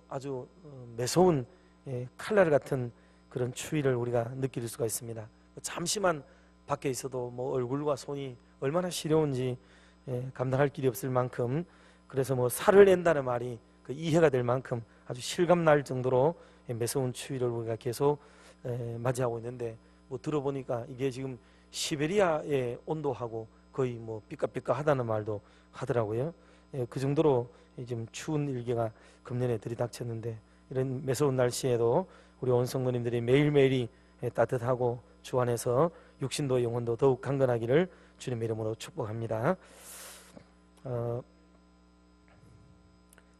아주 매서운 칼날 같은 그런 추위를 우리가 느낄 수가 있습니다. 잠시만 밖에 있어도 뭐 얼굴과 손이 얼마나 시려운지 감당할 길이 없을 만큼, 그래서 뭐 살을 낸다는 말이 그 이해가 될 만큼 아주 실감날 정도로 매서운 추위를 우리가 계속 맞이하고 있는데, 뭐 들어보니까 이게 지금 시베리아의 온도하고 거의 뭐 삐까삐까하다는 말도 하더라고요. 그 정도로 지금 추운 일기가 금년에 들이닥쳤는데, 이런 매서운 날씨에도 우리 온 성도님들이 매일매일이 따뜻하고 주 안에서 육신도 영혼도 더욱 강건하기를 주님의 이름으로 축복합니다.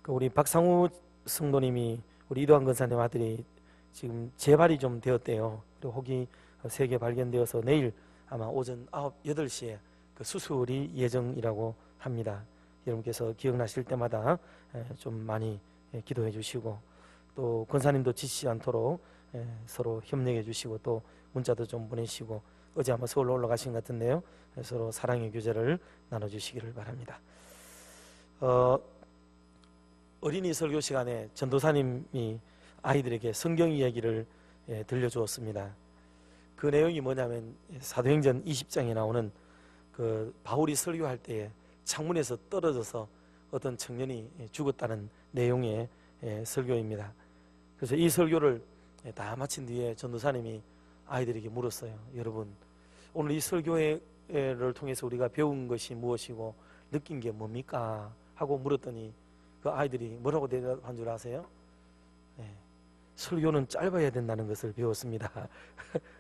우리 박상우 성도님이 우리 이도환 권사님 아들이 지금 재발이 좀 되었대요. 그리고 혹이 3개 발견되어서 내일 아마 오전 8시에 그 수술이 예정이라고 합니다. 여러분께서 기억나실 때마다 좀 많이 기도해 주시고, 또 권사님도 지치지 않도록 서로 협력해 주시고, 또 문자도 좀 보내시고, 어제 아마 서울로 올라가신 것 같은데요, 서로 사랑의 교제를 나눠주시기를 바랍니다. 어린이 설교 시간에 전도사님이 아이들에게 성경 이야기를 들려주었습니다. 그 내용이 뭐냐면 사도행전 20장에 나오는 그 바울이 설교할 때에 창문에서 떨어져서 어떤 청년이 죽었다는 내용의 설교입니다. 그래서 이 설교를 다 마친 뒤에 전도사님이 아이들에게 물었어요. 여러분, 오늘 이 설교를 통해서 우리가 배운 것이 무엇이고 느낀 게 뭡니까? 하고 물었더니 그 아이들이 뭐라고 대답한 줄 아세요? 설교는 짧아야 된다는 것을 배웠습니다.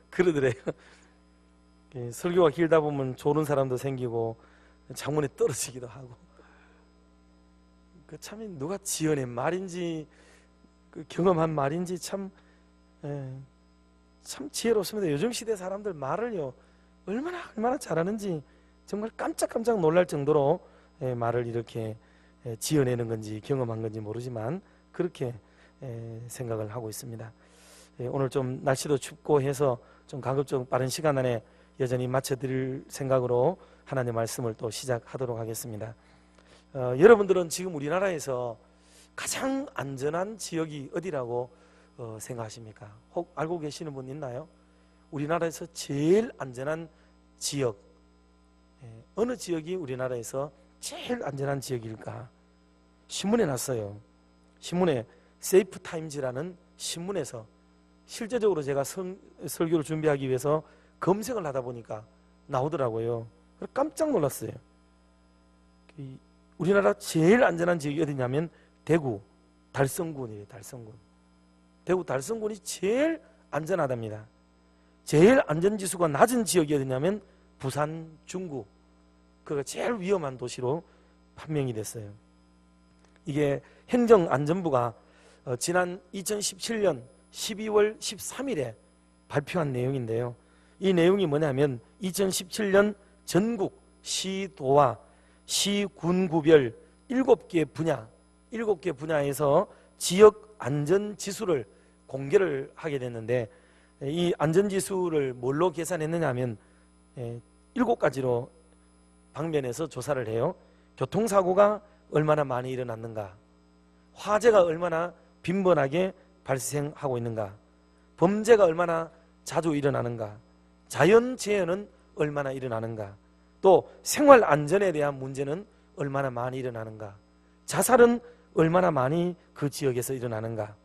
그러더래요. 설교가 길다 보면 졸은 사람도 생기고 창문에 떨어지기도 하고, 그 참 누가 지어낸 말인지 그 경험한 말인지 참 지혜롭습니다. 요즘 시대 사람들 말을요 얼마나 잘하는지 정말 깜짝깜짝 놀랄 정도로 말을 이렇게 지어내는 건지 경험한 건지 모르지만 그렇게 생각을 하고 있습니다. 오늘 좀 날씨도 춥고 해서 좀 가급적 빠른 시간 안에 여전히 마쳐드릴 생각으로 하나님의 말씀을 또 시작하도록 하겠습니다. 여러분들은 지금 우리나라에서 가장 안전한 지역이 어디라고 생각하십니까? 혹 알고 계시는 분 있나요? 우리나라에서 제일 안전한 지역, 어느 지역이 우리나라에서 제일 안전한 지역일까? 신문에 났어요. 신문에 세이프타임즈라는 신문에서 실제적으로 제가 설교를 준비하기 위해서 검색을 하다 보니까 나오더라고요. 깜짝 놀랐어요. 우리나라 제일 안전한 지역이 어디냐면 대구 달성군이에요. 달성군. 대구 달성군이 제일 안전하답니다. 제일 안전지수가 낮은 지역이 어디냐면 부산 중구. 그가 제일 위험한 도시로 판명이 됐어요. 이게 행정안전부가 지난 2017년 12월 13일에 발표한 내용인데요. 이 내용이 뭐냐면 2017년 전국 시도와 시군구별 7개 분야에서 지역 안전지수를 공개를 하게 됐는데, 이 안전지수를 뭘로 계산했느냐 하면 7가지로 방면에서 조사를 해요. 교통사고가 얼마나 많이 일어났는가, 화재가 얼마나 빈번하게 발생하고 있는가, 범죄가 얼마나 자주 일어나는가, 자연재해는 얼마나 일어나는가, 또 생활안전에 대한 문제는 얼마나 많이 일어나는가, 자살은 얼마나 많이 그 지역에서 일어나는가,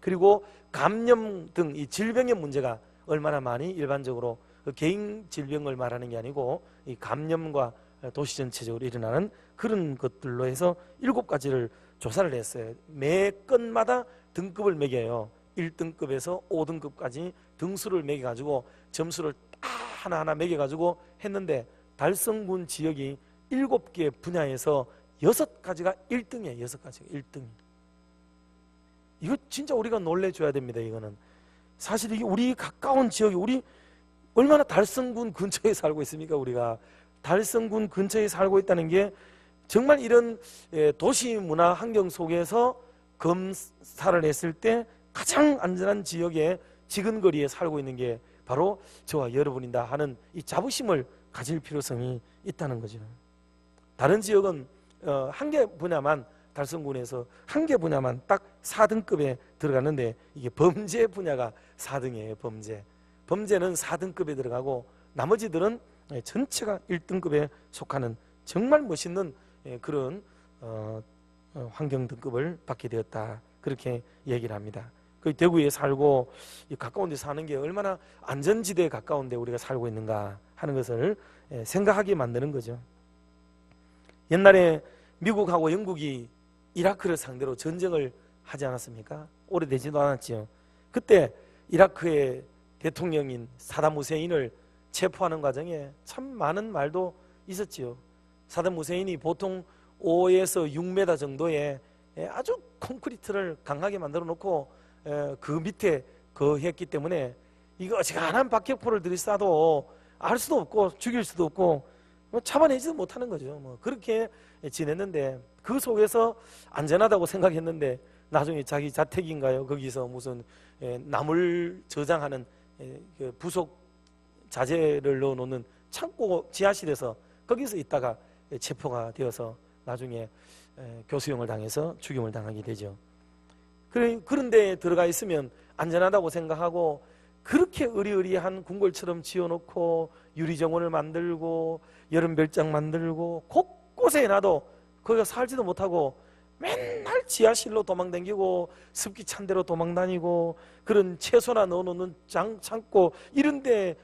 그리고 감염 등 이 질병의 문제가 얼마나 많이 일반적으로 개인 질병을 말하는 게 아니고 이 감염과 도시 전체적으로 일어나는 그런 것들로 해서 7가지를 조사를 했어요. 매 건마다 등급을 매겨요. 1등급에서 5등급까지 등수를 매겨가지고 점수를 하나하나 매겨가지고 했는데, 달성군 지역이 7개 분야에서 6가지가 1등이에요. 6가지가 1등. 이거 진짜 우리가 놀래줘야 됩니다. 이거는 사실 이게 우리 가까운 지역이, 우리 얼마나 달성군 근처에 살고 있습니까? 우리가 달성군 근처에 살고 있다는 게 정말 이런 도시 문화 환경 속에서 검사를 했을 때 가장 안전한 지역에 지근거리에 살고 있는 게 바로 저와 여러분이다 하는 이 자부심을 가질 필요성이 있다는 거죠. 다른 지역은 한 개 분야만 달성군에서 한 개 분야만 딱 4등급에 들어갔는데 이게 범죄 분야가 4등이에요. 범죄는 4등급에 들어가고 나머지들은 전체가 1등급에 속하는 정말 멋있는 그런 환경 등급을 받게 되었다. 그렇게 얘기를 합니다. 그 대구에 살고 가까운 데 사는 게 얼마나 안전지대에 가까운 데 우리가 살고 있는가 하는 것을 생각하게 만드는 거죠. 옛날에 미국하고 영국이 이라크를 상대로 전쟁을 하지 않았습니까? 오래되지도 않았죠. 그때 이라크의 대통령인 사담 후세인을 체포하는 과정에 참 많은 말도 있었지요. 사담 후세인이 보통 5에서 6m 정도의 아주 콘크리트를 강하게 만들어 놓고 그 밑에 거했기 때문에 이거 어지간한 박격포를 들이쏴도 알 수도 없고 죽일 수도 없고 잡아내지도 못하는 거죠. 그렇게 지냈는데 그 속에서 안전하다고 생각했는데 나중에 자기 자택인가요? 거기서 무슨 나물 저장하는 그 부속 자재를 넣어놓는 창고 지하실에서 거기서 있다가 체포가 되어서 나중에 교수형을 당해서 죽임을 당하게 되죠. 그런 데에 들어가 있으면 안전하다고 생각하고 그렇게 의리의리한 궁궐처럼 지어놓고 유리정원을 만들고 여름별장 만들고 곳곳에 놔도 거기가 살지도 못하고 맨날 지하실로 도망다니고 습기 찬 데로 도망다니고 그런 채소나 넣어놓는 창고 이런 데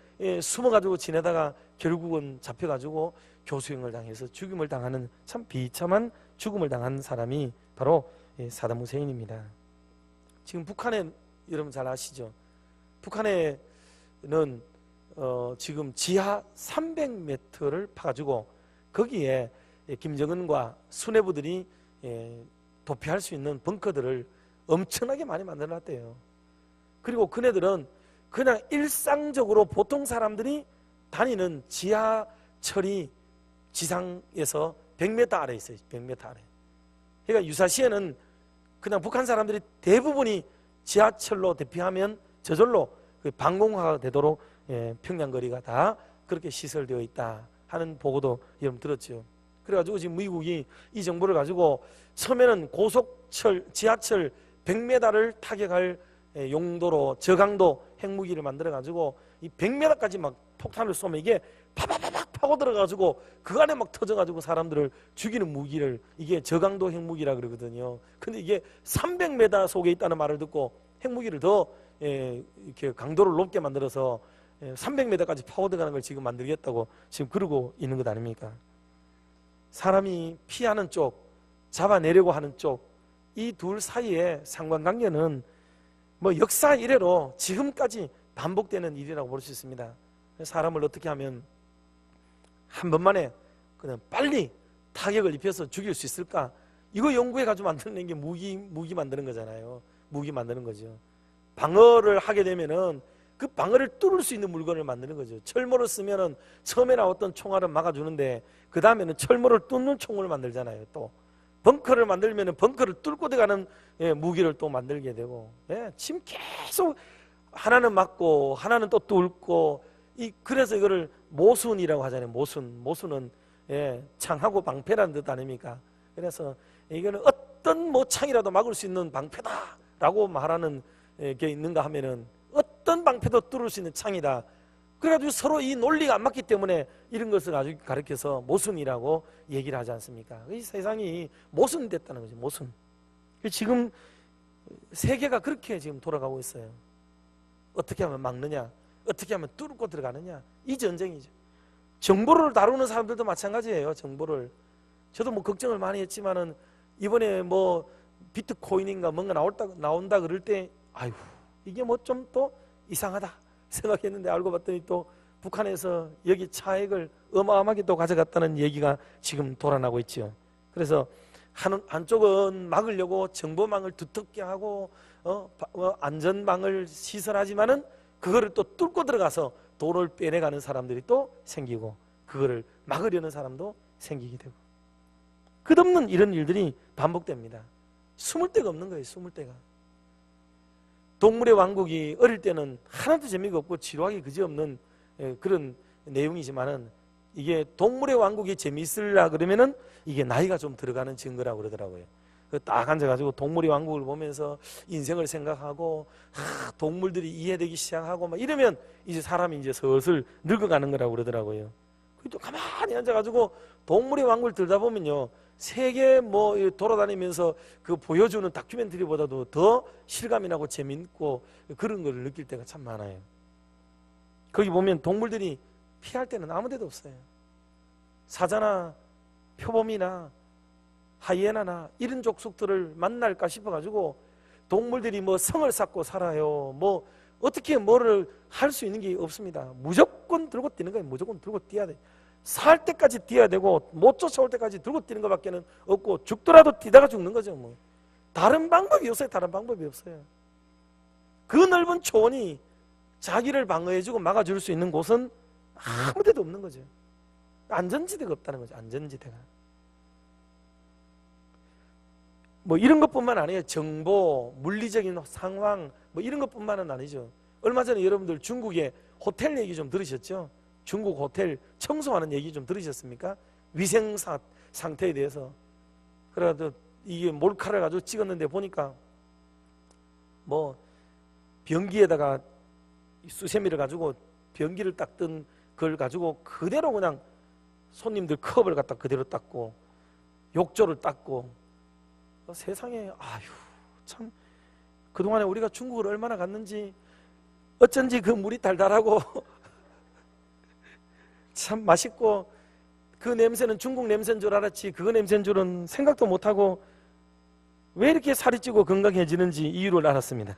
숨어가지고 지내다가 결국은 잡혀가지고 교수형을 당해서 죽임을 당하는 참 비참한 죽음을 당한 사람이 바로 사담 후세인입니다. 지금 북한에 여러분 잘 아시죠? 북한에는 지금 지하 300m를 파가지고 거기에 김정은과 수뇌부들이 도피할 수 있는 벙커들을 엄청나게 많이 만들어놨대요. 그리고 그네들은 그냥 일상적으로 보통 사람들이 다니는 지하철이 지상에서 100m 아래에 있어요. 100m 아래. 그러니까 유사시에는 그냥 북한 사람들이 대부분이 지하철로 대피하면 저절로 방공화가 되도록 평양 거리가 다 그렇게 시설되어 있다 하는 보고도 여러분 들었죠. 그래가지고 지금 미국이 이 정보를 가지고 처음에는 고속철, 지하철 100m를 타격할 용도로 저강도 핵무기를 만들어가지고 이 100m까지 막 폭탄을 쏘면 이게 파파파박 파고 들어가지고 그 안에 막 터져가지고 사람들을 죽이는 무기를 이게 저강도 핵무기라 그러거든요. 근데 이게 300m 속에 있다는 말을 듣고 핵무기를 더 이렇게 강도를 높게 만들어서 300m까지 파고 들어가는 걸 지금 만들겠다고 지금 그러고 있는 것 아닙니까? 사람이 피하는 쪽, 잡아내려고 하는 쪽, 이 둘 사이의 상관관계는 뭐 역사 이래로 지금까지 반복되는 일이라고 볼 수 있습니다. 사람을 어떻게 하면 한 번만에 그냥 빨리 타격을 입혀서 죽일 수 있을까? 이거 연구해가지고 만드는 게 무기 만드는 거잖아요. 무기 만드는 거죠. 방어를 하게 되면은 그 방어를 뚫을 수 있는 물건을 만드는 거죠. 철모를 쓰면은 처음에 나왔던 총알은 막아주는데 그 다음에는 철모를 뚫는 총을 만들잖아요. 또 벙커를 만들면은 벙커를 뚫고 들어가는 무기를 또 만들게 되고, 지금 계속 하나는 막고 하나는 또 뚫고 그래서 이거를 모순이라고 하잖아요. 모순은 창하고 방패라는 뜻 아닙니까? 그래서 이거는 어떤 창이라도 막을 수 있는 방패다라고 말하는 게 있는가 하면은 어떤 방패도 뚫을 수 있는 창이다. 그래가지고 서로 이 논리가 안 맞기 때문에 이런 것을 아주 가르쳐서 모순이라고 얘기를 하지 않습니까? 이 세상이 모순됐다는 거죠. 모순. 지금 세계가 그렇게 지금 돌아가고 있어요. 어떻게 하면 막느냐, 어떻게 하면 뚫고 들어가느냐, 이 전쟁이죠. 정보를 다루는 사람들도 마찬가지예요. 정보를. 저도 뭐 걱정을 많이 했지만은 이번에 뭐 비트코인인가 뭔가 나온다 그럴 때 아유 이게 뭐 좀 또 이상하다 생각했는데 알고 봤더니 또 북한에서 여기 차액을 어마어마하게 또 가져갔다는 얘기가 지금 돌아나고 있죠. 그래서 한쪽은 막으려고 정보망을 두텁게 하고 안전망을 시설하지만은 그거를 또 뚫고 들어가서 돈을 빼내가는 사람들이 또 생기고 그거를 막으려는 사람도 생기게 되고 끝없는 이런 일들이 반복됩니다. 숨을 데가 없는 거예요. 숨을 데가. 동물의 왕국이 어릴 때는 하나도 재미가 없고 지루하기 그지없는 그런 내용이지만은 이게 동물의 왕국이 재미있으려 그러면은 이게 나이가 좀 들어가는 증거라고 그러더라고요. 딱 앉아가지고 동물의 왕국을 보면서 인생을 생각하고 동물들이 이해되기 시작하고 막 이러면 이제 사람이 이제 슬슬 늙어가는 거라고 그러더라고요. 또 가만히 앉아가지고 동물의 왕국을 들다 보면요, 세계 뭐 돌아다니면서 그 보여주는 다큐멘터리보다도 더 실감이 나고 재밌고 그런 걸 느낄 때가 참 많아요. 거기 보면 동물들이 피할 때는 아무 데도 없어요. 사자나 표범이나 하이에나나 이런 족속들을 만날까 싶어가지고 동물들이 뭐 성을 쌓고 살아요. 뭐 어떻게 뭐를 할 수 있는 게 없습니다. 무조건 들고 뛰는 거예요. 무조건 들고 뛰어야 돼. 살 때까지 뛰어야 되고 못 쫓아올 때까지 들고 뛰는 것밖에는 없고 죽더라도 뛰다가 죽는 거죠. 뭐 다른 방법이 없어요. 다른 방법이 없어요. 그 넓은 초원이 자기를 방어해주고 막아줄 수 있는 곳은 아무 데도 없는 거죠. 안전지대가 없다는 거죠. 안전지대가. 뭐 이런 것뿐만 아니에요. 정보, 물리적인 상황 뭐 이런 것뿐만은 아니죠. 얼마 전에 여러분들 중국의 호텔 얘기 좀 들으셨죠? 중국 호텔 청소하는 얘기 좀 들으셨습니까? 위생 상태에 대해서. 그래도 이게 몰카를 가지고 찍었는데 보니까 뭐 변기에다가 수세미를 가지고 변기를 닦던 그걸 가지고 그대로 그냥 손님들 컵을 갖다 그대로 닦고 욕조를 닦고 세상에 아휴 참 그동안에 우리가 중국을 얼마나 갔는지 어쩐지 그 물이 달달하고 참 맛있고 그 냄새는 중국 냄새인 줄 알았지 그거 냄새인 줄은 생각도 못하고 왜 이렇게 살이 찌고 건강해지는지 이유를 알았습니다.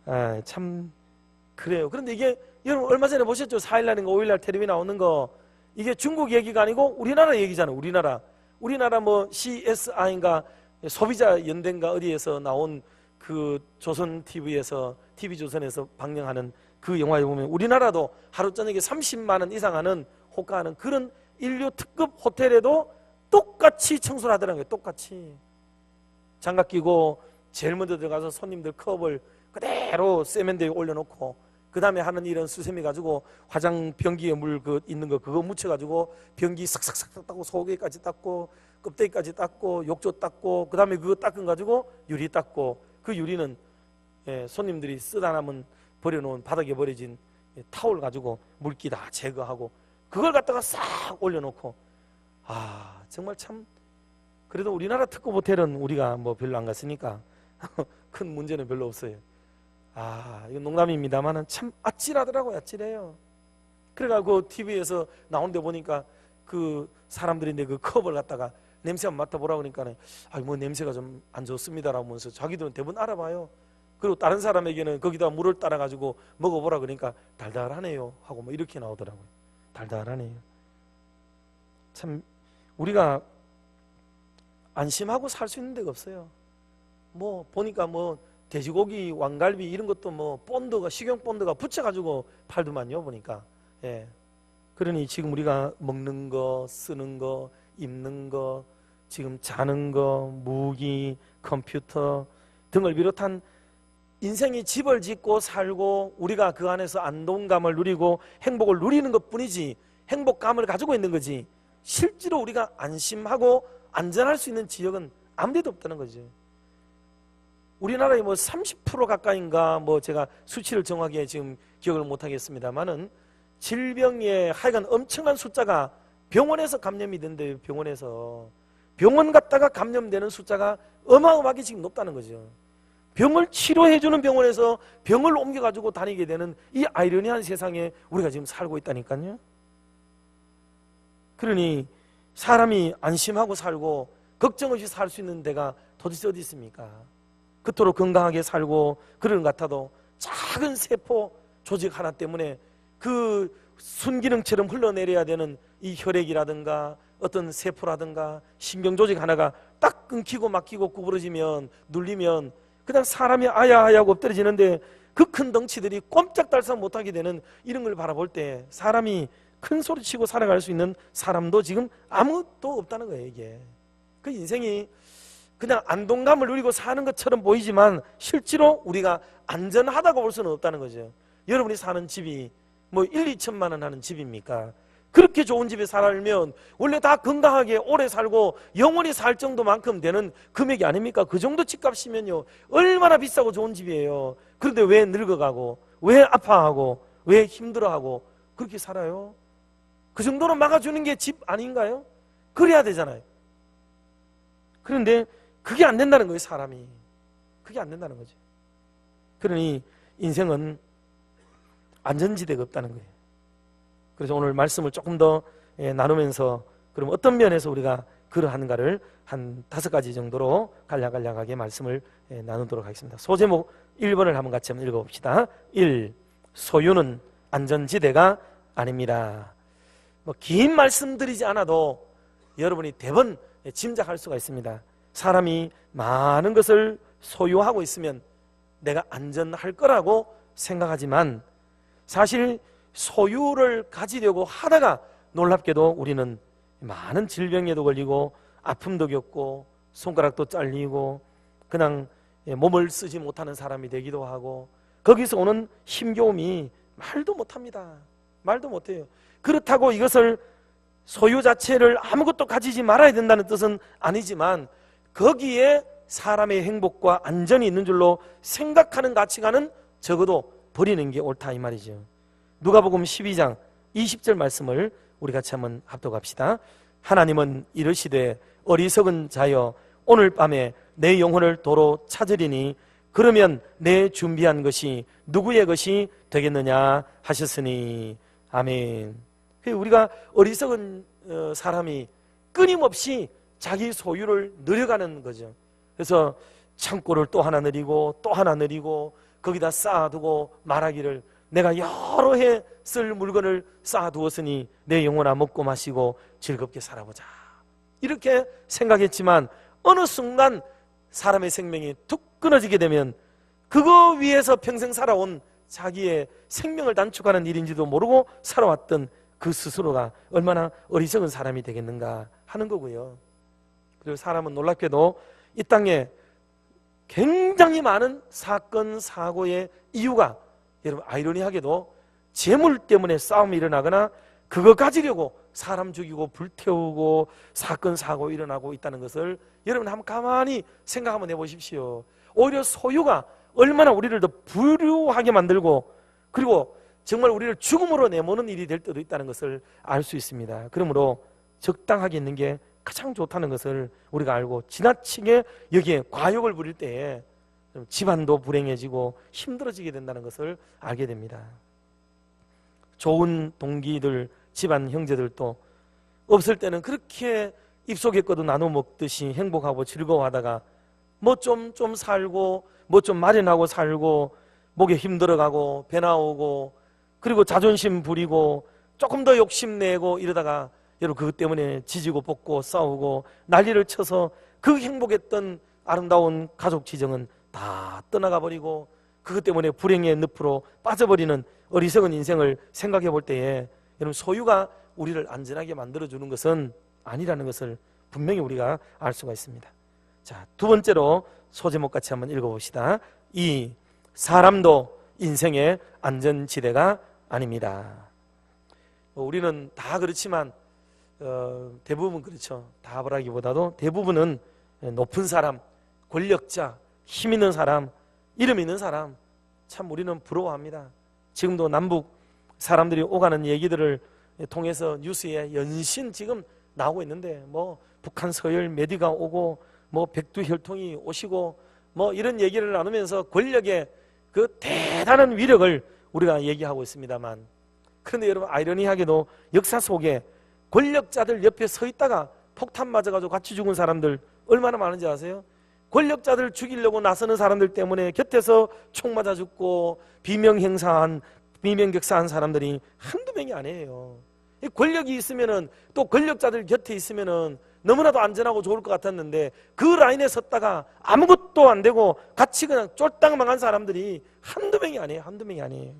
아, 참 그래요. 그런데 이게 여러분 얼마 전에 보셨죠? 4일날인가 5일날 텔레비 나오는 거 이게 중국 얘기가 아니고 우리나라 얘기잖아요. 우리나라 뭐 CSI인가 소비자 연대인가 어디에서 나온 그 조선 TV에서 TV조선에서 방영하는 그 영화에 보면 우리나라도 하루 저녁에 30만 원 이상 하는 호가하는 그런 인류 특급 호텔에도 똑같이 청소를 하더라고요. 똑같이 장갑 끼고 제일 먼저 들어가서 손님들 컵을 그대로 세면대에 올려놓고 그 다음에 하는 일은 수세미 가지고 화장 변기에 물 그 있는 거 그거 묻혀가지고 변기 싹싹싹 닦고 소개까지 닦고 껍데기까지 닦고 욕조 닦고 그 다음에 그거 닦은 가지고 유리 닦고 그 유리는 손님들이 쓰다 남은 버려놓은 바닥에 버려진 타올 가지고 물기 다 제거하고 그걸 갖다가 싹 올려놓고 아 정말 참 그래도 우리나라 특급 호텔은 우리가 뭐 별로 안 갔으니까 큰 문제는 별로 없어요. 아 이건 농담입니다만은 참 아찔하더라고요. 아찔해요. 그래가지고 TV에서 나오는데 보니까 그 사람들인데 그 컵을 갖다가 냄새 한번 맡아보라고 그러니까 아 뭐 냄새가 좀 안 좋습니다라고 하면서 자기들은 대부분 알아봐요. 그리고 다른 사람에게는 거기다 물을 따라가지고 먹어보라 그러니까 달달하네요 하고 뭐 이렇게 나오더라고요. 달달하네요. 참 우리가 안심하고 살 수 있는 데가 없어요. 뭐 보니까 뭐 돼지고기, 왕갈비 이런 것도 뭐 본드가 식용 본드가 붙여가지고 팔더만요 보니까. 예. 그러니 지금 우리가 먹는 거, 쓰는 거, 입는 거, 지금 자는 거, 무기, 컴퓨터 등을 비롯한 인생이 집을 짓고 살고 우리가 그 안에서 안동감을 누리고 행복을 누리는 것뿐이지 행복감을 가지고 있는 거지 실제로 우리가 안심하고 안전할 수 있는 지역은 아무 데도 없다는 거죠. 우리나라에 뭐 30% 가까이인가 뭐 제가 수치를 정확하게 지금 기억을 못 하겠습니다만은 질병에 하여간 엄청난 숫자가 병원에서 감염이 된대요. 병원 갔다가 감염되는 숫자가 어마어마하게 지금 높다는 거죠. 병을 치료해주는 병원에서 병을 옮겨가지고 다니게 되는 이 아이러니한 세상에 우리가 지금 살고 있다니까요. 그러니 사람이 안심하고 살고 걱정 없이 살 수 있는 데가 도대체 어디 있습니까? 그토록 건강하게 살고 그런 것 같아도 작은 세포 조직 하나 때문에 그 순기능처럼 흘러내려야 되는 이 혈액이라든가 어떤 세포라든가 신경조직 하나가 딱 끊기고 막히고 구부러지면 눌리면 그냥 사람이 아야아야하고 엎드려지는데 그 큰 덩치들이 꼼짝달싹 못하게 되는 이런 걸 바라볼 때 사람이 큰 소리치고 살아갈 수 있는 사람도 지금 아무도 없다는 거예요. 이게 그 인생이 그냥 안동감을 누리고 사는 것처럼 보이지만 실제로 우리가 안전하다고 볼 수는 없다는 거죠. 여러분이 사는 집이 뭐 1, 2천만 원 하는 집입니까? 그렇게 좋은 집에 살면 원래 다 건강하게 오래 살고 영원히 살 정도만큼 되는 금액이 아닙니까? 그 정도 집값이면요 얼마나 비싸고 좋은 집이에요. 그런데 왜 늙어가고 왜 아파하고 왜 힘들어하고 그렇게 살아요? 그 정도는 막아주는 게 집 아닌가요? 그래야 되잖아요. 그런데 그게 안 된다는 거예요. 사람이. 그게 안 된다는 거죠. 그러니 인생은 안전지대가 없다는 거예요. 그래서 오늘 말씀을 조금 더 나누면서 그럼 어떤 면에서 우리가 그러한가를 한 5가지 정도로 간략간략하게 말씀을 나누도록 하겠습니다. 소제목 1번을 한번 같이 한번 읽어봅시다. 1. 소유는 안전지대가 아닙니다. 긴 말씀 드리지 않아도 여러분이 대번 짐작할 수가 있습니다. 사람이 많은 것을 소유하고 있으면 내가 안전할 거라고 생각하지만 사실 소유를 가지려고 하다가 놀랍게도 우리는 많은 질병에도 걸리고 아픔도 겪고 손가락도 잘리고 그냥 몸을 쓰지 못하는 사람이 되기도 하고 거기서 오는 힘겨움이 말도 못합니다. 말도 못해요. 그렇다고 이것을 소유 자체를 아무것도 가지지 말아야 된다는 뜻은 아니지만 거기에 사람의 행복과 안전이 있는 줄로 생각하는 가치관은 적어도 버리는 게 옳다 이 말이죠. 누가복음 12장 20절 말씀을 우리 같이 한번 합독합시다. 하나님은 이르시되 어리석은 자여 오늘 밤에 내 영혼을 도로 찾으리니 그러면 내 준비한 것이 누구의 것이 되겠느냐 하셨으니 아멘. 우리가 어리석은 사람이 끊임없이 자기 소유를 늘려가는 거죠. 그래서 창고를 또 하나 늘리고 또 하나 늘리고 거기다 쌓아두고 말하기를 내가 여러 해 쓸 물건을 쌓아두었으니 내 영혼아 먹고 마시고 즐겁게 살아보자 이렇게 생각했지만 어느 순간 사람의 생명이 툭 끊어지게 되면 그거 위에서 평생 살아온 자기의 생명을 단축하는 일인지도 모르고 살아왔던 그 스스로가 얼마나 어리석은 사람이 되겠는가 하는 거고요. 그리고 사람은 놀랍게도 이 땅에 굉장히 많은 사건 사고의 이유가 여러분 아이러니하게도 재물 때문에 싸움이 일어나거나 그거 가지려고 사람 죽이고 불태우고 사건 사고 일어나고 있다는 것을 여러분 한번 가만히 생각 한번 해보십시오. 오히려 소유가 얼마나 우리를 더 불효하게 만들고 그리고 정말 우리를 죽음으로 내모는 일이 될 때도 있다는 것을 알 수 있습니다. 그러므로 적당하게 있는 게 가장 좋다는 것을 우리가 알고 지나치게 여기에 과욕을 부릴 때에 집안도 불행해지고 힘들어지게 된다는 것을 알게 됩니다. 좋은 동기들, 집안 형제들도 없을 때는 그렇게 입속에 거도 나눠 먹듯이 행복하고 즐거워하다가 뭐 좀 살고 뭐 좀 마련하고 살고 목에 힘들어가고 배 나오고 그리고 자존심 부리고 조금 더 욕심내고 이러다가 여러분 그것 때문에 지지고 볶고 싸우고 난리를 쳐서 그 행복했던 아름다운 가족 지정은 다 떠나가 버리고 그것 때문에 불행의 늪으로 빠져버리는 어리석은 인생을 생각해 볼 때에 여러분 소유가 우리를 안전하게 만들어주는 것은 아니라는 것을 분명히 우리가 알 수가 있습니다. 자, 두 번째로 소제목 같이 한번 읽어봅시다. 2. 사람도 인생의 안전지대가 아닙니다. 우리는 다 그렇지만 대부분 그렇죠. 다라기보다도 대부분은 높은 사람, 권력자, 힘 있는 사람, 이름 있는 사람 참 우리는 부러워합니다. 지금도 남북 사람들이 오가는 얘기들을 통해서 뉴스에 연신 지금 나오고 있는데 뭐 북한 서열 메디가 오고 뭐 백두혈통이 오시고 뭐 이런 얘기를 나누면서 권력의 그 대단한 위력을 우리가 얘기하고 있습니다만 그런데 여러분 아이러니하게도 역사 속에 권력자들 옆에 서 있다가 폭탄 맞아가지고 같이 죽은 사람들 얼마나 많은지 아세요? 권력자들 죽이려고 나서는 사람들 때문에 곁에서 총 맞아 죽고 비명격사한 사람들이 한두 명이 아니에요. 이 권력이 있으면은 또 권력자들 곁에 있으면은 너무나도 안전하고 좋을 것 같았는데 그 라인에 섰다가 아무것도 안 되고 같이 그냥 쫄딱 망한 사람들이 한두 명이 아니에요. 한두 명이 아니에요.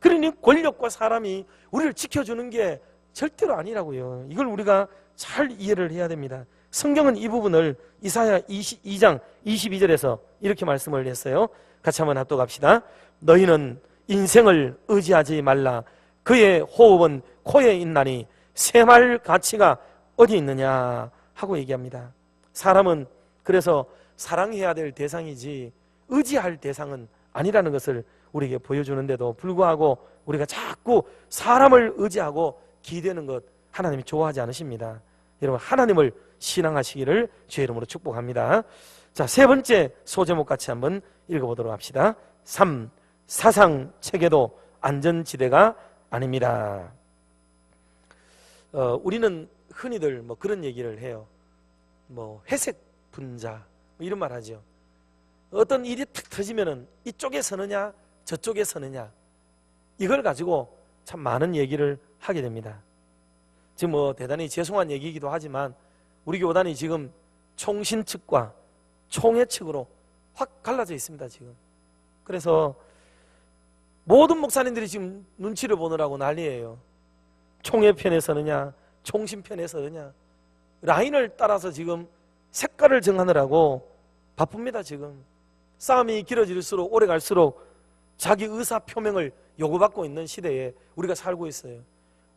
그러니 권력과 사람이 우리를 지켜주는 게 절대로 아니라고요. 이걸 우리가 잘 이해를 해야 됩니다. 성경은 이 부분을 이사야 22장 22절에서 이렇게 말씀을 했어요. 같이 한번 합독합시다. 너희는 인생을 의지하지 말라. 그의 호흡은 코에 있나니 셈할 가치가 어디 있느냐 하고 얘기합니다. 사람은 그래서 사랑해야 될 대상이지 의지할 대상은 아니라는 것을 우리에게 보여주는데도 불구하고 우리가 자꾸 사람을 의지하고 기대는 것 하나님이 좋아하지 않으십니다. 여러분, 하나님을 신앙하시기를 주의 이름으로 축복합니다. 자, 세 번째 소제목 같이 한번 읽어보도록 합시다. 3. 사상 체계도 안전지대가 아닙니다. 우리는 흔히들 뭐 그런 얘기를 해요. 뭐 회색 분자 뭐 이런 말 하죠. 어떤 일이 탁 터지면은 이쪽에 서느냐 저쪽에 서느냐 이걸 가지고 참 많은 얘기를 하게 됩니다. 지금 뭐 대단히 죄송한 얘기이기도 하지만 우리 교단이 지금 총신 측과 총회 측으로 확 갈라져 있습니다. 지금 그래서 모든 목사님들이 지금 눈치를 보느라고 난리예요. 총회 편에 서느냐 총신 편에 서느냐 라인을 따라서 지금 색깔을 정하느라고 바쁩니다. 지금 싸움이 길어질수록 오래 갈수록 자기 의사 표명을 요구받고 있는 시대에 우리가 살고 있어요.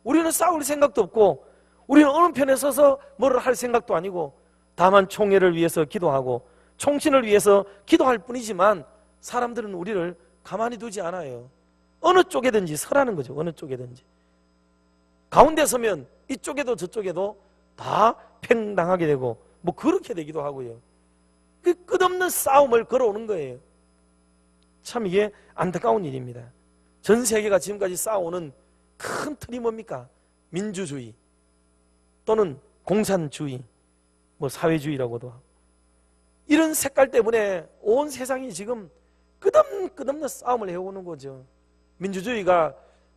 우리는 싸울 생각도 없고 우리는 어느 편에 서서 뭐를 할 생각도 아니고 다만 총회를 위해서 기도하고 총신을 위해서 기도할 뿐이지만 사람들은 우리를 가만히 두지 않아요. 어느 쪽에든지 서라는 거죠. 어느 쪽에든지. 가운데 서면 이쪽에도 저쪽에도 다 팽당하게 되고 뭐 그렇게 되기도 하고요. 그 끝없는 싸움을 걸어오는 거예요. 참 이게 안타까운 일입니다. 전 세계가 지금까지 싸워오는 큰 틀이 뭡니까? 민주주의 또는 공산주의, 뭐 사회주의라고도 하고 이런 색깔 때문에 온 세상이 지금 끝없는 싸움을 해오는 거죠. 민주주의가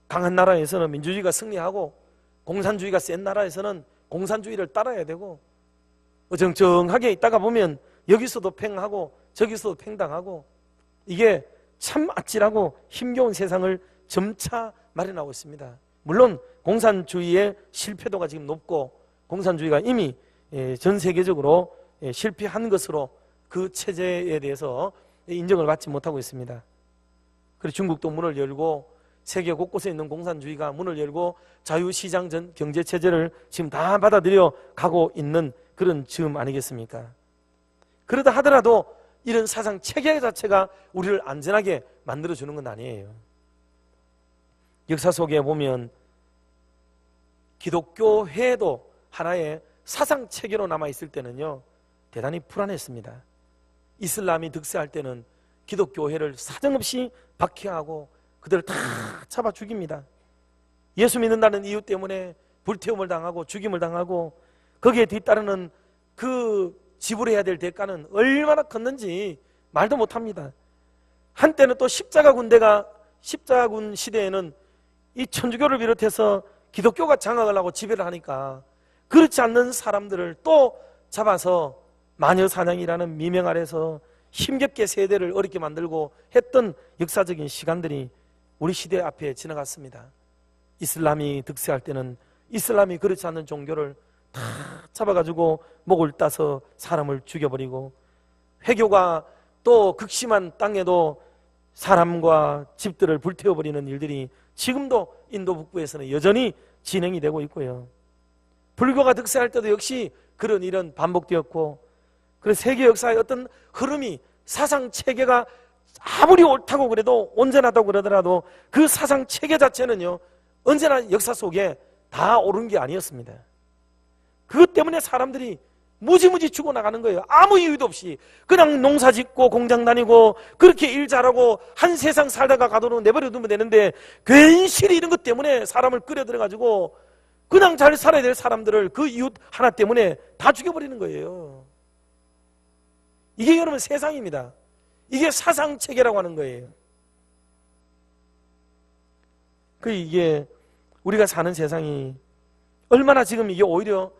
강한 나라에서는 민주주의가 승리하고 공산주의가 센 나라에서는 공산주의를 따라야 되고 어정쩡하게 있다가 보면 여기서도 팽하고 저기서도 팽당하고 이게 참 아찔하고 힘겨운 세상을 점차 마련하고 있습니다. 물론 공산주의의 실패도가 지금 높고 공산주의가 이미 전 세계적으로 실패한 것으로 그 체제에 대해서 인정을 받지 못하고 있습니다. 그리고 중국도 문을 열고 세계 곳곳에 있는 공산주의가 문을 열고 자유시장 경제체제를 지금 다 받아들여 가고 있는 그런 즈음 아니겠습니까? 그러다 하더라도 이런 사상 체계 자체가 우리를 안전하게 만들어주는 건 아니에요. 역사 속에 보면 기독교회도 하나의 사상 체계로 남아있을 때는요 대단히 불안했습니다. 이슬람이 득세할 때는 기독교회를 사정없이 박해하고 그들을 다 잡아 죽입니다. 예수 믿는다는 이유 때문에 불태움을 당하고 죽임을 당하고 거기에 뒤따르는 그 지불해야 될 대가는 얼마나 컸는지 말도 못합니다. 한때는 또 십자군 시대에는 이 천주교를 비롯해서 기독교가 장악을 하고 지배를 하니까 그렇지 않는 사람들을 또 잡아서 마녀사냥이라는 미명 아래서 힘겹게 세대를 어렵게 만들고 했던 역사적인 시간들이 우리 시대 앞에 지나갔습니다. 이슬람이 득세할 때는 이슬람이 그렇지 않는 종교를 다 잡아가지고 목을 따서 사람을 죽여버리고 회교가 또 극심한 땅에도 사람과 집들을 불태워버리는 일들이 지금도 인도 북부에서는 여전히 진행이 되고 있고요. 불교가 득세할 때도 역시 그런 일은 반복되었고 그래서 세계 역사의 어떤 흐름이 사상 체계가 아무리 옳다고 그래도 온전하다고 그러더라도 그 사상 체계 자체는요 언제나 역사 속에 다 옳은 게 아니었습니다. 그것 때문에 사람들이 무지무지 죽어나가는 거예요. 아무 이유도 없이 그냥 농사 짓고 공장 다니고 그렇게 일 잘하고 한 세상 살다가 가도록 내버려 두면 되는데 괜시리 이런 것 때문에 사람을 끌어들여가지고 그냥 잘 살아야 될 사람들을 그 이유 하나 때문에 다 죽여버리는 거예요. 이게 여러분 세상입니다. 이게 사상체계라고 하는 거예요. 이게 우리가 사는 세상이 얼마나 지금 이게 오히려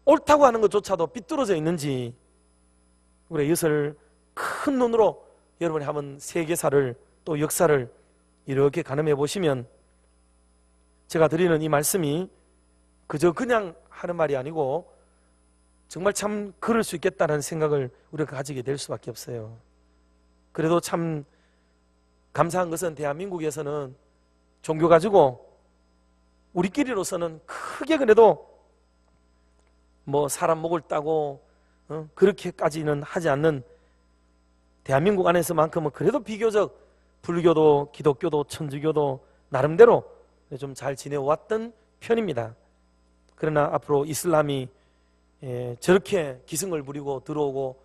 옳다고 하는 것조차도 삐뚤어져 있는지 우리 이것을 큰 눈으로 여러분이 한번 세계사를 또 역사를 이렇게 가늠해 보시면 제가 드리는 이 말씀이 그저 그냥 하는 말이 아니고 정말 참 그럴 수 있겠다는 생각을 우리가 가지게 될 수밖에 없어요. 그래도 참 감사한 것은 대한민국에서는 종교 가지고 우리끼리로서는 크게 그래도 뭐 사람 목을 따고 그렇게까지는 하지 않는 대한민국 안에서만큼은 그래도 비교적 불교도 기독교도 천주교도 나름대로 좀 잘 지내왔던 편입니다. 그러나 앞으로 이슬람이 저렇게 기승을 부리고 들어오고,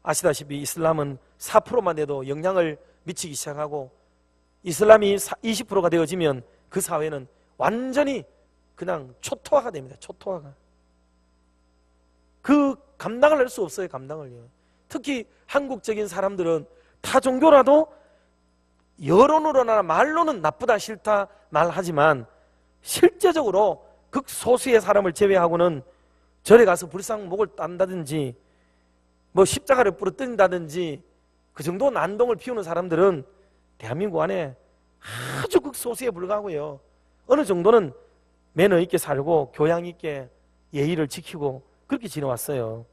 아시다시피 이슬람은 4%만 돼도 영향을 미치기 시작하고, 이슬람이 20%가 되어지면 그 사회는 완전히 그냥 초토화가 됩니다. 초토화가. 그 감당을 할 수 없어요. 감당을요. 특히 한국적인 사람들은 타 종교라도 여론으로나 말로는 나쁘다 싫다 말하지만 실제적으로 극소수의 사람을 제외하고는 절에 가서 불상 목을 딴다든지 뭐 십자가를 부러뜨린다든지 그 정도 난동을 피우는 사람들은 대한민국 안에 아주 극소수에 불과하고요. 어느 정도는 매너 있게 살고 교양 있게 예의를 지키고 그렇게 지내왔어요.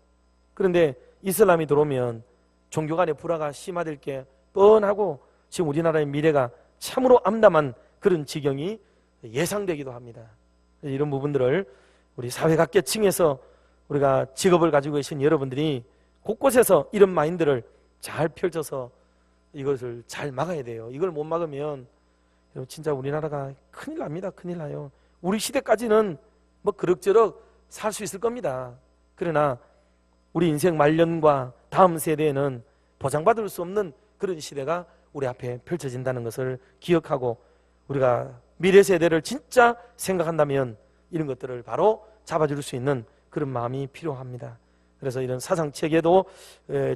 그런데 이슬람이 들어오면 종교 간의 불화가 심화될 게 뻔하고 지금 우리나라의 미래가 참으로 암담한 그런 지경이 예상되기도 합니다. 이런 부분들을 우리 사회각계층에서 우리가 직업을 가지고 계신 여러분들이 곳곳에서 이런 마인드를 잘 펼쳐서 이것을 잘 막아야 돼요. 이걸 못 막으면 진짜 우리나라가 큰일 납니다. 큰일 나요. 우리 시대까지는 뭐 그럭저럭 살 수 있을 겁니다. 그러나 우리 인생 말년과 다음 세대에는 보장받을 수 없는 그런 시대가 우리 앞에 펼쳐진다는 것을 기억하고, 우리가 미래 세대를 진짜 생각한다면 이런 것들을 바로 잡아줄 수 있는 그런 마음이 필요합니다. 그래서 이런 사상체계도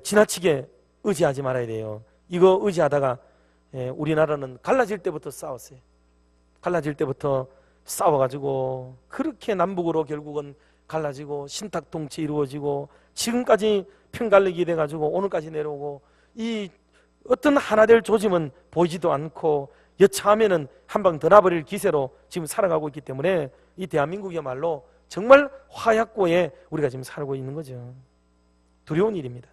지나치게 의지하지 말아야 돼요. 이거 의지하다가 우리나라는 갈라질 때부터 싸웠어요. 갈라질 때부터 싸워가지고 그렇게 남북으로 결국은 갈라지고 신탁통치 이루어지고 지금까지 편갈리기 돼가지고 오늘까지 내려오고, 이 어떤 하나 될 조짐은 보이지도 않고 여차하면은 한 방 더 나버릴 기세로 지금 살아가고 있기 때문에 이 대한민국이야말로 정말 화약고에 우리가 지금 살고 있는 거죠. 두려운 일입니다.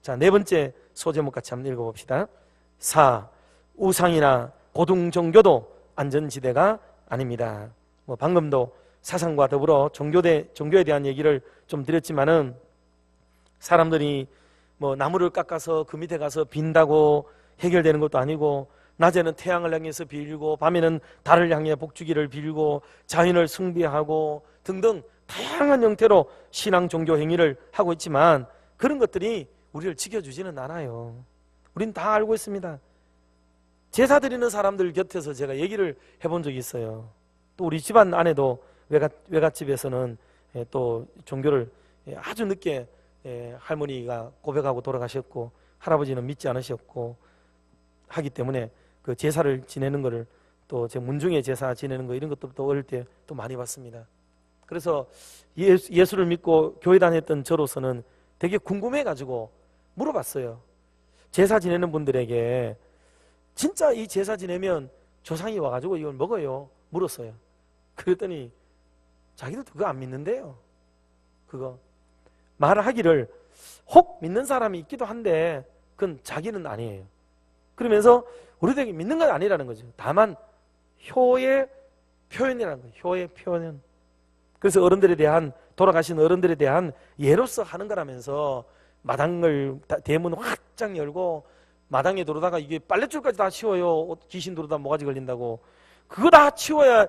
자, 네 번째 소제목 같이 한번 읽어봅시다. 4. 우상이나 고등 종교도 안전지대가 아닙니다. 뭐 방금도 사상과 더불어 종교에 대한 얘기를 좀 드렸지만은, 사람들이 뭐 나무를 깎아서 그 밑에 가서 빈다고 해결되는 것도 아니고, 낮에는 태양을 향해서 빌고 밤에는 달을 향해 복주기를 빌고 자연을 숭배하고 등등 다양한 형태로 신앙 종교 행위를 하고 있지만 그런 것들이 우리를 지켜주지는 않아요. 우린 다 알고 있습니다. 제사 드리는 사람들 곁에서 제가 얘기를 해본 적이 있어요. 또 우리 집안 안에도 외갓집에서는 또 종교를 아주 늦게 할머니가 고백하고 돌아가셨고 할아버지는 믿지 않으셨고 하기 때문에 그 제사를 지내는 거를, 또 제 문중의 제사 지내는 거 이런 것도 또 어릴 때 또 많이 봤습니다. 그래서 예수를 믿고 교회 다녔던 저로서는 되게 궁금해가지고 물어봤어요. 제사 지내는 분들에게 진짜 이 제사 지내면 조상이 와가지고 이걸 먹어요? 물었어요. 그랬더니 자기들도 그거 안 믿는데요. 그거 말을 하기를 혹 믿는 사람이 있기도 한데 그건 자기는 아니에요. 그러면서 우리들에게 믿는 건 아니라는 거죠. 다만 효의 표현이라는 거예요. 효의 표현. 그래서 어른들에 대한, 돌아가신 어른들에 대한 예로서 하는 거라면서 마당을 대문 확장 열고 마당에 들어오다가 이게 빨랫줄까지 다 치워요. 귀신 들어오다 모가지 걸린다고. 그거 다 치워야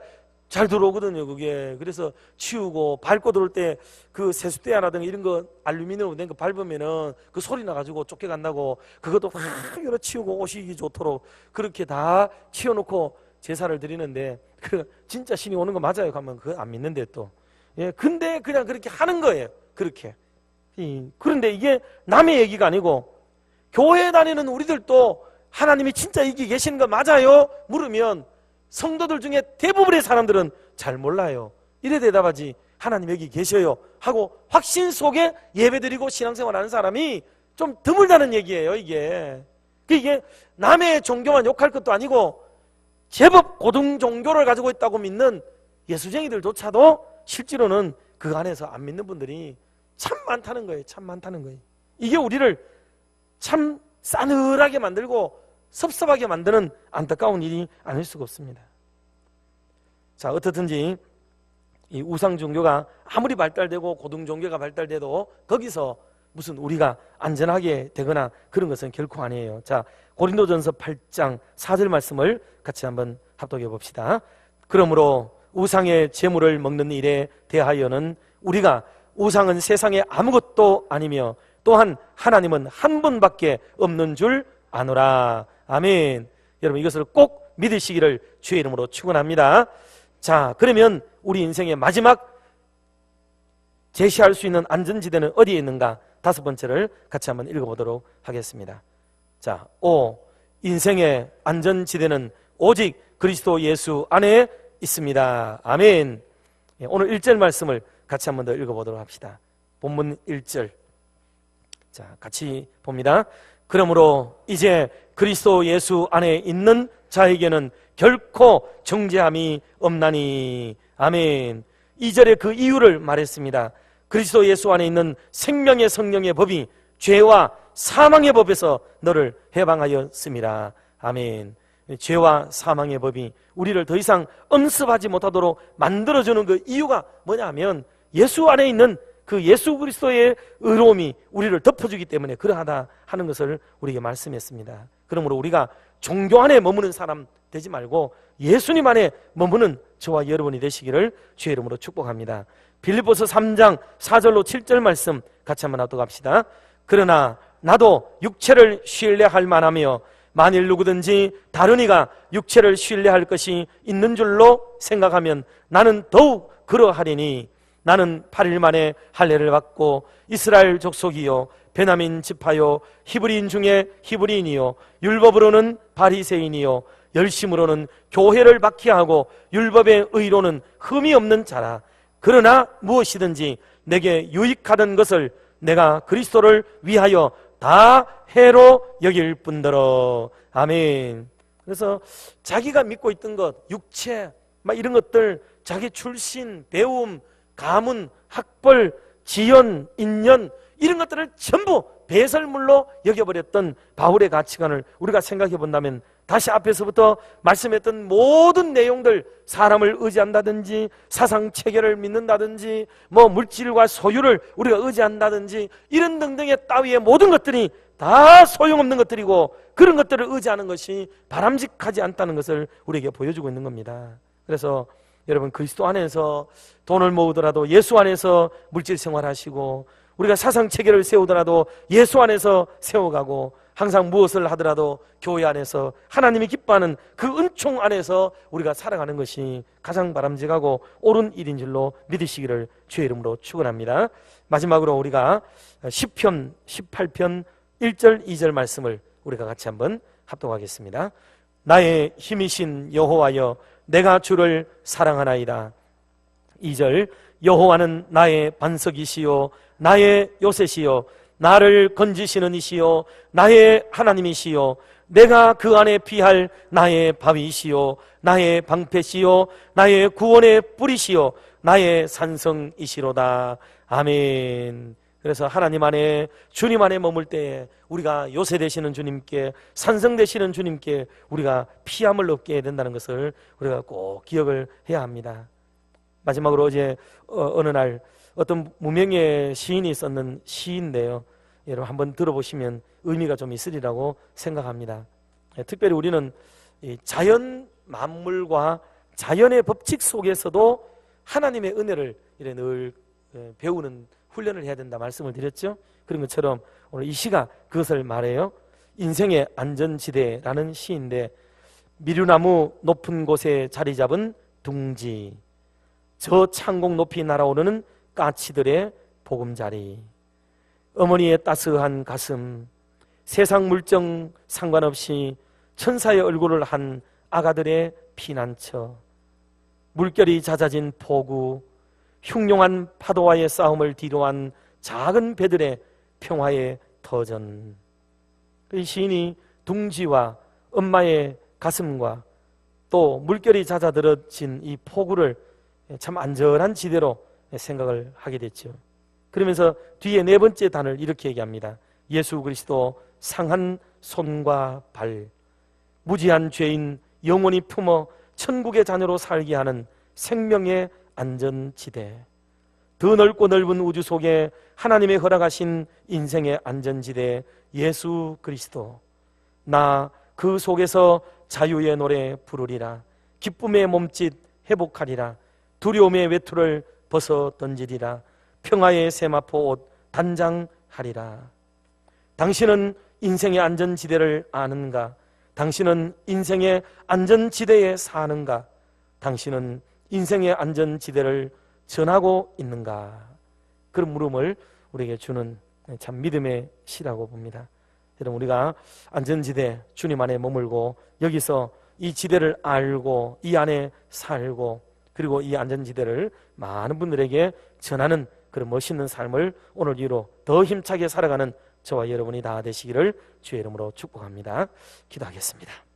잘 들어오거든요, 그게. 그래서 치우고 밟고 들어올 때 그 세숫대야라든가 이런 거 알루미늄으로 된 거 밟으면은 그 소리 나가지고 쫓겨간다고 그것도 확 열어 치우고 오시기 좋도록 그렇게 다 치워놓고 제사를 드리는데, 그 진짜 신이 오는 거 맞아요? 가면 그거 안 믿는데 또. 예, 근데 그냥 그렇게 하는 거예요. 그렇게. 그런데 이게 남의 얘기가 아니고 교회 다니는 우리들도 하나님이 진짜 여기 계시는 거 맞아요? 물으면 성도들 중에 대부분의 사람들은 잘 몰라요. 이래 대답하지 하나님 여기 계셔요 하고 확신 속에 예배드리고 신앙생활하는 사람이 좀 드물다는 얘기예요. 이게 남의 종교만 욕할 것도 아니고 제법 고등 종교를 가지고 있다고 믿는 예수쟁이들조차도 실제로는 그 안에서 안 믿는 분들이 참 많다는 거예요. 참 많다는 거예요. 이게 우리를 참 싸늘하게 만들고 섭섭하게 만드는 안타까운 일이 아닐 수가 없습니다. 자, 어떻든지 이 우상 종교가 아무리 발달되고 고등 종교가 발달돼도 거기서 무슨 우리가 안전하게 되거나 그런 것은 결코 아니에요. 자, 고린도전서 8장 4절 말씀을 같이 한번 합독해 봅시다. 그러므로 우상의 제물을 먹는 일에 대하여는 우리가 우상은 세상에 아무것도 아니며 또한 하나님은 한 분밖에 없는 줄 아노라. 아멘. 여러분, 이것을 꼭 믿으시기를 주의 이름으로 축원합니다. 자, 그러면 우리 인생의 마지막 제시할 수 있는 안전지대는 어디에 있는가? 다섯 번째를 같이 한번 읽어보도록 하겠습니다. 자, 인생의 안전지대는 오직 그리스도 예수 안에 있습니다. 아멘. 오늘 1절 말씀을 같이 한번 더 읽어보도록 합시다. 본문 1절. 자, 같이 봅니다. 그러므로 이제 그리스도 예수 안에 있는 자에게는 결코 정죄함이 없나니. 아멘. 2절에 그 이유를 말했습니다. 그리스도 예수 안에 있는 생명의 성령의 법이 죄와 사망의 법에서 너를 해방하였습니다. 아멘. 죄와 사망의 법이 우리를 더 이상 엄습하지 못하도록 만들어주는 그 이유가 뭐냐면 예수 안에 있는 그 예수 그리스도의 의로움이 우리를 덮어주기 때문에 그러하다 하는 것을 우리에게 말씀했습니다. 그러므로 우리가 종교 안에 머무는 사람 되지 말고 예수님 안에 머무는 저와 여러분이 되시기를 주의 이름으로 축복합니다. 빌립보서 3장 4절로 7절 말씀 같이 한번 놔둬갑시다. 그러나 나도 육체를 신뢰할 만하며 만일 누구든지 다른 이가 육체를 신뢰할 것이 있는 줄로 생각하면 나는 더욱 그러하리니 나는 8일 만에 할례를 받고 이스라엘 족속이요 베냐민 지파요 히브리인 중에 히브리인이요 율법으로는 바리새인이요 열심으로는 교회를 박해하고 율법의 의로는 흠이 없는 자라. 그러나 무엇이든지 내게 유익하던 것을 내가 그리스도를 위하여 다 해로 여길 뿐더러. 아멘. 그래서 자기가 믿고 있던 것, 육체 막 이런 것들, 자기 출신, 배움, 가문, 학벌, 지연, 인연 이런 것들을 전부 배설물로 여겨버렸던 바울의 가치관을 우리가 생각해 본다면 다시 앞에서부터 말씀했던 모든 내용들, 사람을 의지한다든지 사상 체계를 믿는다든지 뭐 물질과 소유를 우리가 의지한다든지 이런 등등의 따위의 모든 것들이 다 소용없는 것들이고 그런 것들을 의지하는 것이 바람직하지 않다는 것을 우리에게 보여주고 있는 겁니다. 그래서 여러분, 그리스도 안에서 돈을 모으더라도 예수 안에서 물질 생활하시고 우리가 사상 체계를 세우더라도 예수 안에서 세워가고 항상 무엇을 하더라도 교회 안에서 하나님이 기뻐하는 그 은총 안에서 우리가 살아가는 것이 가장 바람직하고 옳은 일인 줄로 믿으시기를 주의 이름으로 축원합니다. 마지막으로 우리가 시편 18편 1절 2절 말씀을 우리가 같이 한번 합독하겠습니다. 나의 힘이신 여호와여 내가 주를 사랑하나이다. 2절 여호와는 나의 반석이시요 나의 요새시요 나를 건지시는 이시요 나의 하나님이시요 내가 그 안에 피할 나의 바위시요 나의 방패시요 나의 구원의 뿌리시요 나의 산성이시로다. 아멘. 그래서 하나님 안에 주님 안에 머물 때에 우리가 요새 되시는 주님께 산성 되시는 주님께 우리가 피함을 얻게 된다는 것을 우리가 꼭 기억을 해야 합니다. 마지막으로 어제 어느 날 어떤 무명의 시인이 썼는 시인데요, 여러분 한번 들어보시면 의미가 좀 있으리라고 생각합니다. 특별히 우리는 이 자연 만물과 자연의 법칙 속에서도 하나님의 은혜를 늘 배우는 훈련을 해야 된다 말씀을 드렸죠. 그런 것처럼 오늘 이 시가 그것을 말해요. 인생의 안전지대라는 시인데 미류나무 높은 곳에 자리 잡은 둥지, 저 창공 높이 날아오르는 까치들의 보금자리, 어머니의 따스한 가슴, 세상 물정 상관없이 천사의 얼굴을 한 아가들의 피난처, 물결이 잦아진 폭우, 흉룡한 파도와의 싸움을 뒤로한 작은 배들의 평화의 터전. 이 시인이 둥지와 엄마의 가슴과 또 물결이 잦아들어진 이 폭우를 참 안전한 지대로 생각을 하게 됐죠. 그러면서 뒤에 네 번째 단을 이렇게 얘기합니다. 예수 그리스도 상한 손과 발, 무지한 죄인 영원히 품어 천국의 자녀로 살게 하는 생명의 안전지대, 더 넓고 넓은 우주 속에 하나님의 허락하신 인생의 안전지대 예수 그리스도, 나 그 속에서 자유의 노래 부르리라. 기쁨의 몸짓 회복하리라. 두려움의 외투를 벗어 던지리라. 평화의 세마포 옷 단장하리라. 당신은 인생의 안전지대를 아는가? 당신은 인생의 안전지대에 사는가? 당신은 인생의 안전지대를 전하고 있는가? 그런 물음을 우리에게 주는 참 믿음의 시라고 봅니다. 여러분, 우리가 안전지대 주님 안에 머물고 여기서 이 지대를 알고 이 안에 살고 그리고 이 안전지대를 많은 분들에게 전하는 그런 멋있는 삶을 오늘 이후로 더 힘차게 살아가는 저와 여러분이 다 되시기를 주의 이름으로 축복합니다. 기도하겠습니다.